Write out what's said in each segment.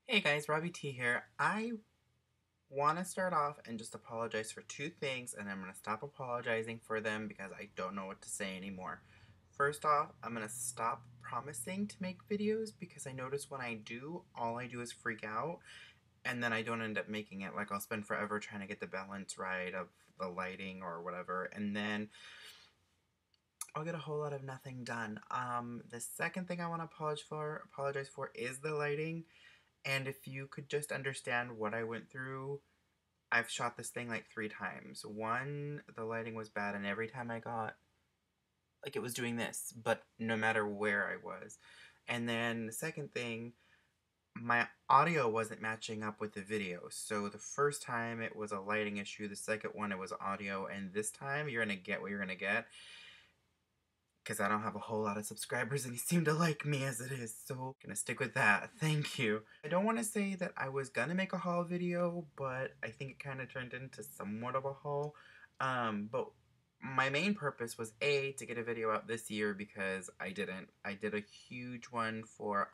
Hey guys, Robbie T here. I want to start off and just apologize for two things, and I'm going to stop apologizing for them because I don't know what to say anymore. First off, I'm going to stop promising to make videos because I notice when I do, all I do is freak out, and then I don't end up making it. Like, I'll spend forever trying to get the balance right of the lighting or whatever, and then I'll get a whole lot of nothing done. The second thing I want to apologize for is the lighting. And if you could just understand what I went through, I've shot this thing like 3 times. One, the lighting was bad, and every time I got, like, it was doing this, but no matter where I was. And then the second thing, my audio wasn't matching up with the video. So the first time it was a lighting issue, the second one it was audio, and this time you're gonna get what you're gonna get because I don't have a whole lot of subscribers and you seem to like me as it is, so gonna stick with that. Thank you. I don't want to say that I was gonna make a haul video, but I think it kind of turned into somewhat of a haul. But my main purpose was A, to get a video out this year because I didn't. I did a huge one for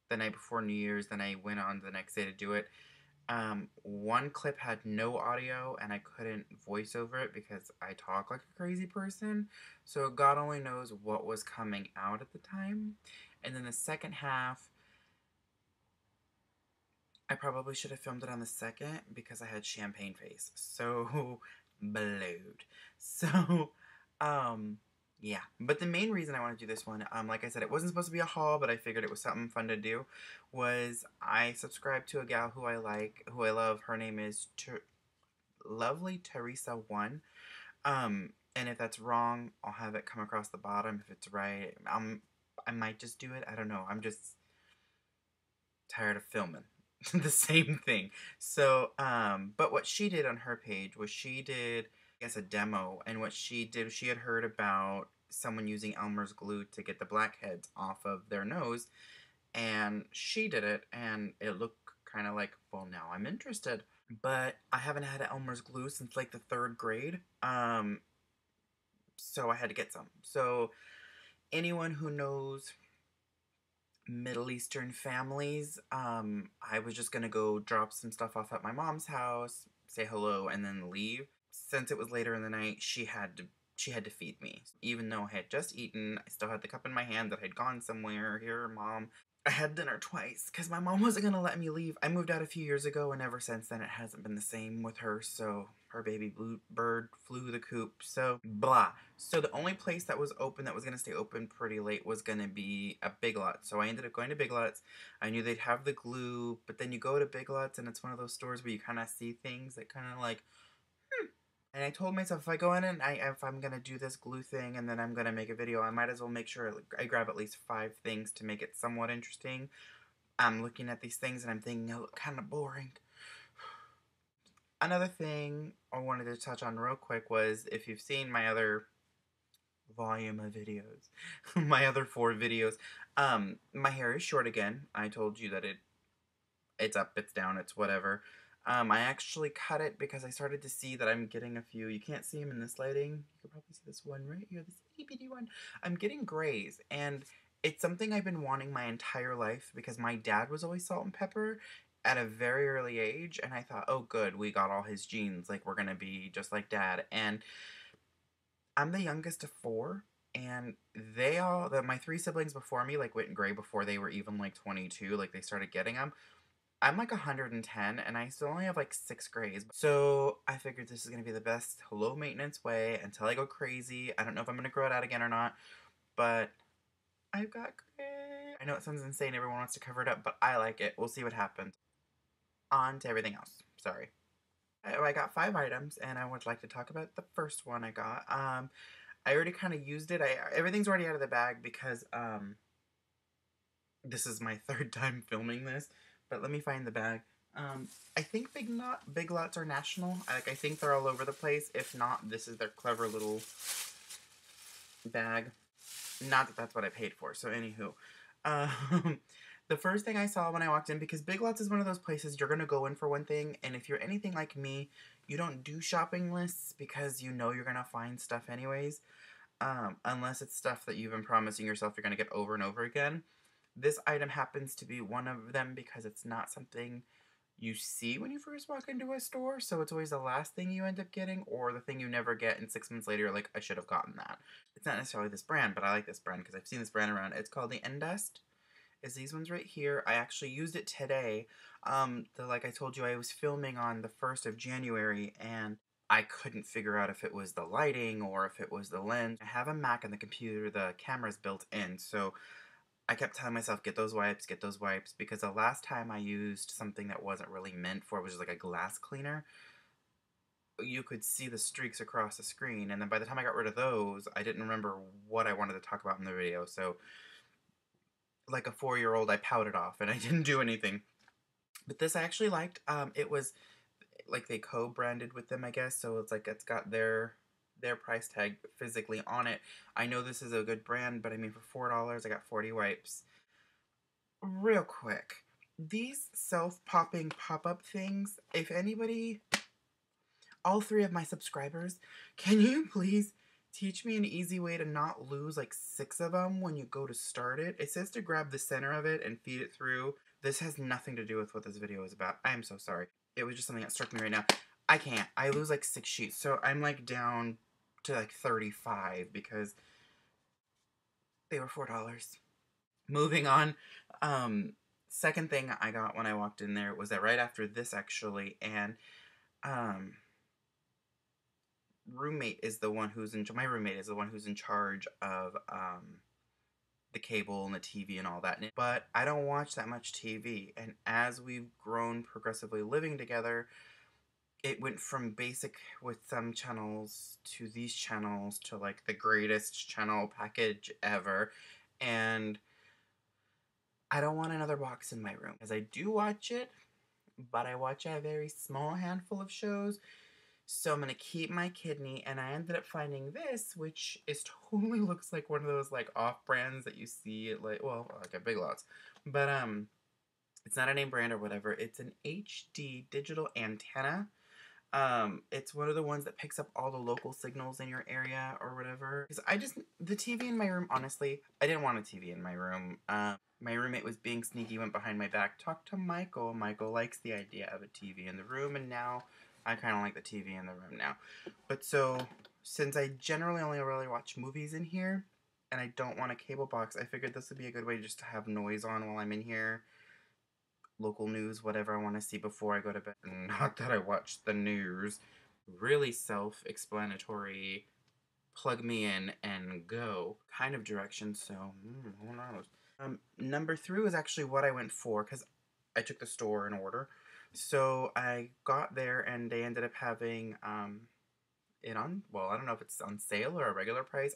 the night before New Year's, then I went on the next day to do it. One clip had no audio and I couldn't voice over it because I talk like a crazy person. So God only knows what was coming out at the time. And then the second half, I probably should have filmed it on the second because I had champagne face. So blowed. So, um, yeah. But the main reason I want to do this one, like I said, it wasn't supposed to be a haul, but I figured it was something fun to do, was I subscribed to a gal who I like, who I love. Her name is Lovely Teresa One. And if that's wrong, I'll have it come across the bottom. If it's right, I might just do it. I don't know. I'm just tired of filming the same thing. So, but what she did on her page was she did, I guess, a demo, and what she did, she had heard about someone using Elmer's glue to get the blackheads off of their nose, and she did it, and it looked kind of like, well, now I'm interested. But I haven't had Elmer's glue since like the 3rd grade, so I had to get some. So anyone who knows Middle Eastern families, I was just gonna go drop some stuff off at my mom's house, say hello, and then leave. Since it was later in the night, she had to feed me. Even though I had just eaten, I still had the cup in my hand that had gone somewhere. Here, mom. I had dinner twice because my mom wasn't gonna let me leave. I moved out a few years ago, and ever since then, it hasn't been the same with her. So her baby blue bird flew the coop. So blah. So the only place that was open that was gonna stay open pretty late was gonna be a Big Lots. So I ended up going to Big Lots. I knew they'd have the glue, but then you go to Big Lots, and it's one of those stores where you kind of see things that kind of like, and I told myself if I go in and if I'm gonna do this glue thing and then I'm gonna make a video, I might as well make sure I grab at least 5 things to make it somewhat interesting. I'm looking at these things and I'm thinking they look kind of boring. Another thing I wanted to touch on real quick was if you've seen my other volume of videos, my other 4 videos, my hair is short again. I told you that it's up, it's down, it's whatever. I actually cut it because I started to see that I'm getting a few. You can't see them in this lighting. You can probably see this one right here, this itty bitty one. I'm getting grays, and it's something I've been wanting my entire life because my dad was always salt and pepper at a very early age, and I thought, oh, good, we got all his genes. Like, we're gonna be just like dad. And I'm the youngest of 4, and my 3 siblings before me, like, went gray before they were even like 22. Like, they started getting them. I'm like 110 and I still only have like 6 grays. So I figured this is going to be the best low maintenance way until I go crazy. I don't know if I'm going to grow it out again or not, but I've got gray. I know it sounds insane. Everyone wants to cover it up, but I like it. We'll see what happens. On to everything else. Sorry. I got 5 items and I would like to talk about the first one I got. I already kind of used it. Everything's already out of the bag because this is my 3rd time filming this, but let me find the bag. I think Big Lots are national. I think they're all over the place. If not, this is their clever little bag. Not that that's what I paid for. So anywho, the first thing I saw when I walked in, because Big Lots is one of those places you're gonna go in for one thing, and if you're anything like me, you don't do shopping lists because you know you're gonna find stuff anyways. Unless it's stuff that you've been promising yourself you're gonna get over and over again. This item happens to be one of them because it's not something you see when you first walk into a store, so it's always the last thing you end up getting, or the thing you never get, and 6 months later, you're like, I should have gotten that. It's not necessarily this brand, but I like this brand because I've seen this brand around. It's called the Endust. Is these ones right here. I actually used it today. Like I told you, I was filming on the 1st of January, and I couldn't figure out if it was the lighting or if it was the lens. I have a Mac on the computer, the camera's built in, so I kept telling myself, get those wipes, because the last time I used something that wasn't really meant for it, was just like a glass cleaner, you could see the streaks across the screen, and then by the time I got rid of those, I didn't remember what I wanted to talk about in the video, so like a 4-year-old, I pouted off, and I didn't do anything. But this I actually liked. It was like they co-branded with them, I guess, so it's like it's got their price tag physically on it. I know this is a good brand, but I mean, for $4, I got 40 wipes. Real quick, these self-popping pop-up things, if anybody, all 3 of my subscribers, can you please teach me an easy way to not lose like 6 of them when you go to start it? It says to grab the center of it and feed it through. This has nothing to do with what this video is about. I am so sorry. It was just something that struck me right now. I can't. I lose like 6 sheets, so I'm like down to like 35 because they were $4. Moving on. Second thing I got when I walked in there was that right after this, actually, and um roommate is the one who's in my roommate is the one who's in charge of the cable and the TV and all that. But I don't watch that much TV, and as we've grown progressively living together, it went from basic with some channels to these channels to like the greatest channel package ever, and I don't want another box in my room because I do watch it, but I watch a very small handful of shows. So I'm gonna keep my kidney, and I ended up finding this, which is totally looks like one of those like off brands that you see at like, well, like at Big Lots, but it's not a name brand or whatever. It's an HD digital antenna. It's one of the ones that picks up all the local signals in your area or whatever. Because the TV in my room, honestly, I didn't want a TV in my room. My roommate was being sneaky, went behind my back, talked to Michael. Michael likes the idea of a TV in the room, and now I kind of like the TV in the room now. But so, since I generally only really watch movies in here, and I don't want a cable box, I figured this would be a good way just to have noise on while I'm in here. Local news, whatever I want to see before I go to bed. Not that I watch the news. Really self-explanatory, plug me in and go kind of direction, so who knows. Number 3 was actually what I went for, because I took the store in order. So I got there, and they ended up having it on, well, I don't know if it's on sale or a regular price.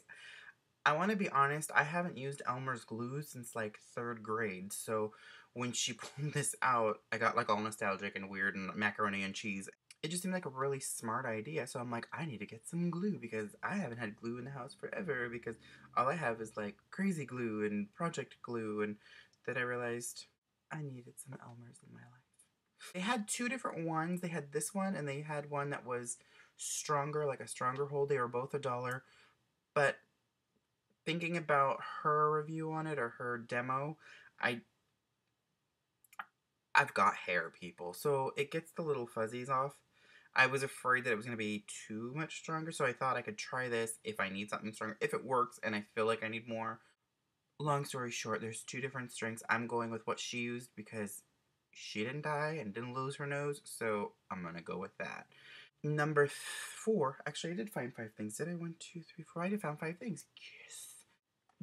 I want to be honest, I haven't used Elmer's glue since like 3rd grade, so when she pulled this out, I got like all nostalgic and weird and macaroni and cheese. It just seemed like a really smart idea, so I'm like, I need to get some glue because I haven't had glue in the house forever because all I have is like crazy glue and project glue, and then I realized I needed some Elmer's in my life. They had 2 different ones. They had this one and they had one that was stronger, like a stronger hold. They were both $1, but thinking about her review on it or her demo, I I've got hair, people, so it gets the little fuzzies off. I was afraid that it was going to be too much stronger, so I thought I could try this if I need something stronger. If it works and I feel like I need more. Long story short, there's 2 different strengths. I'm going with what she used because she didn't die and didn't lose her nose, so I'm going to go with that. Number 4, actually I did find 5 things. Did I? 1, 2, 3, 4. I did found 5 things. Yes.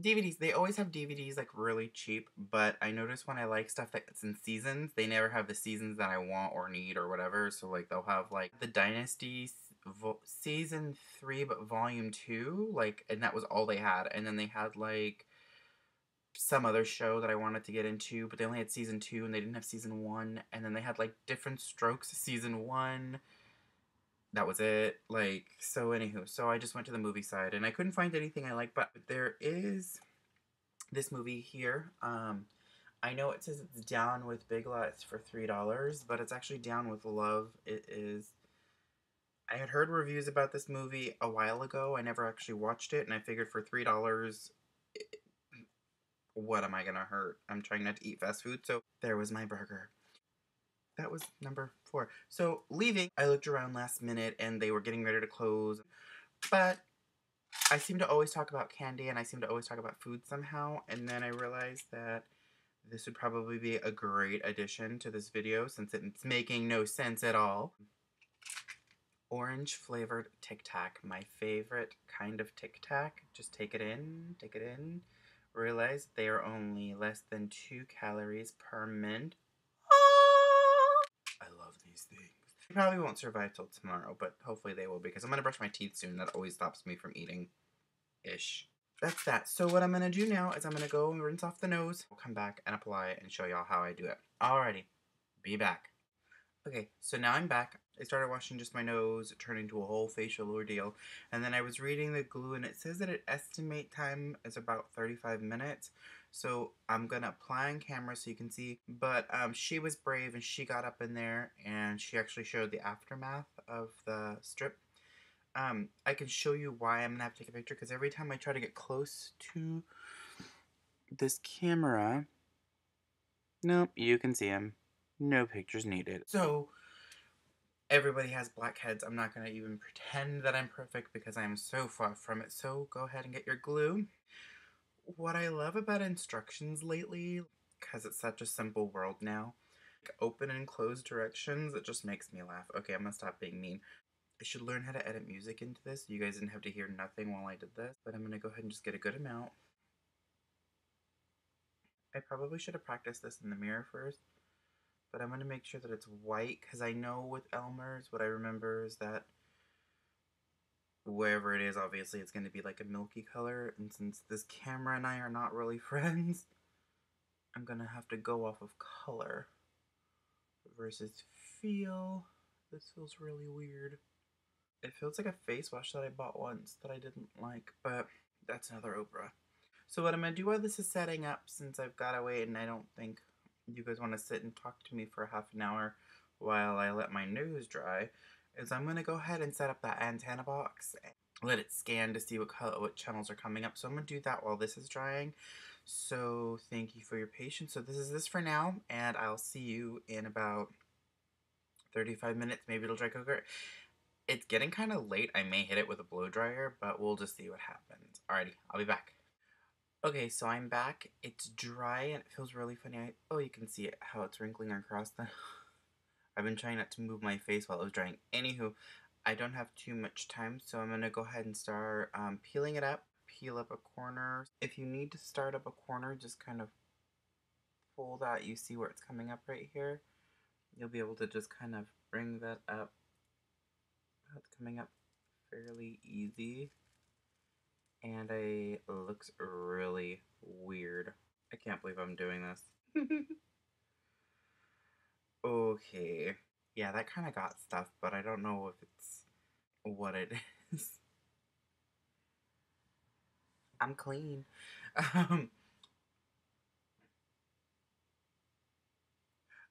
DVDs. They always have DVDs like really cheap, but I notice when I like stuff that's in seasons, they never have the seasons that I want or need or whatever. So like they'll have like the Dynasty season 3 but volume 2, like, and that was all they had. And then they had like some other show that I wanted to get into, but they only had season 2 and they didn't have season 1. And then they had like Different Strokes season 1. That was it. Like, so anywho, so I just went to the movie side and I couldn't find anything I like, but there is this movie here. I know it says it's down with Big Lots for $3, but it's actually down with Love. It is. I had heard reviews about this movie a while ago. I never actually watched it, and I figured for $3, what am I gonna hurt? I'm trying not to eat fast food, so there was my burger. That was number 4. So leaving, I looked around last minute and they were getting ready to close. But I seem to always talk about candy and I seem to always talk about food somehow. And then I realized that this would probably be a great addition to this video since it's making no sense at all. Orange flavored Tic Tac, my favorite kind of Tic Tac. Just take it in, take it in. Realize they are only less than 2 calories per mint. I love these things. They probably won't survive till tomorrow, but hopefully they will because I'm gonna brush my teeth soon. That always stops me from eating ish. That's that. So what I'm gonna do now is I'm gonna go and rinse off the nose. I'll come back and apply it and show y'all how I do it. Alrighty, be back. Okay, so now I'm back. I started washing just my nose. It turned into a whole facial ordeal. And then I was reading the glue and it says that it estimate time is about 35 minutes. So I'm going to apply on camera so you can see. But she was brave and she got up in there and she actually showed the aftermath of the strip. I can show you why I'm going to have to take a picture because every time I try to get close to this camera, nope, you can see him. No pictures needed. So everybody has black heads. I'm not going to even pretend that I'm perfect because I'm so far from it. So go ahead and get your glue. What I love about instructions lately, because it's such a simple world now, like open and close directions, it just makes me laugh. Okay, I'm going to stop being mean. I should learn how to edit music into this. You guys didn't have to hear nothing while I did this, but I'm going to go ahead and just get a good amount. I probably should have practiced this in the mirror first, but I'm going to make sure that it's white because I know with Elmer's, what I remember is that wherever it is, obviously it's going to be like a milky color, and since this camera and I are not really friends, I'm going to have to go off of color versus feel. This feels really weird. It feels like a face wash that I bought once that I didn't like, but that's another Oprah. So what I'm going to do while this is setting up, since I've got to wait and I don't think you guys want to sit and talk to me for half an hour while I let my nose dry, is I'm going to go ahead and set up that antenna box and let it scan to see what channels are coming up. So I'm going to do that while this is drying. So thank you for your patience. So this is this for now, and I'll see you in about 35 minutes. Maybe it'll dry quicker. It's getting kind of late. I may hit it with a blow dryer, but we'll just see what happens. Alrighty, I'll be back. Okay, so I'm back. It's dry and it feels really funny. Oh, you can see it, how it's wrinkling across the... I've been trying not to move my face while it was drying. Anywho, I don't have too much time, so I'm going to go ahead and start peeling it up. Peel up a corner. If you need to start up a corner, just kind of pull that. You see where it's coming up right here? You'll be able to just kind of bring that up. It's coming up fairly easy. And it looks really weird. I can't believe I'm doing this. Okay. Yeah, that kind of got stuff, but I don't know if it's what it is. I'm clean. Um,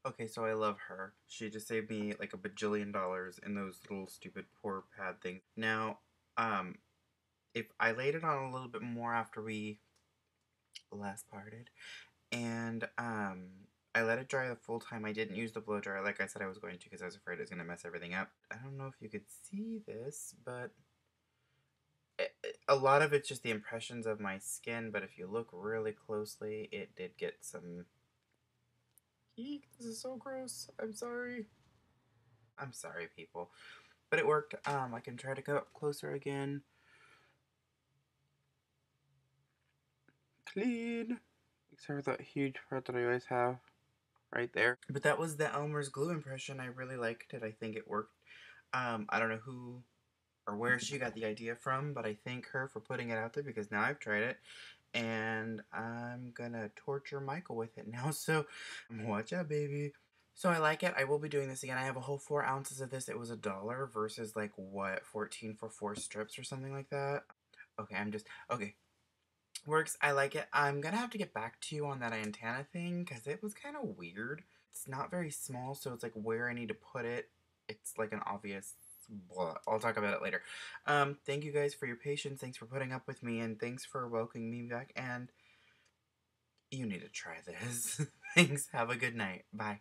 okay, so I love her. She just saved me like a bajillion dollars in those little stupid pore pad things. Now, if I laid it on a little bit more after we last parted, and I let it dry the full time. I didn't use the blow dryer like I said I was going to because I was afraid it was going to mess everything up. I don't know if you could see this, but a lot of it's just the impressions of my skin, but if you look really closely, it did get some... Eek, this is so gross. I'm sorry. I'm sorry, people. But it worked. I can try to go up closer again. Clean. Except for that huge part that I always have right there. But that was the Elmer's glue impression. I really liked it. I think it worked. I don't know who or where she got the idea from, but I thank her for putting it out there because now I've tried it. And I'm gonna torture Michael with it now, so watch out, baby. So I like it. I will be doing this again. I have a whole 4 ounces of this. It was $1 versus like what, 14 for 4 strips or something like that. Okay, okay. Works. I like it. I'm gonna have to get back to you on that antenna thing because it was kind of weird. It's not very small, so it's like where I need to put it. It's like an obvious blah. I'll talk about it later. Thank you guys for your patience. Thanks for putting up with me, and thanks for welcoming me back. And You need to try this. Thanks. Have a good night. Bye.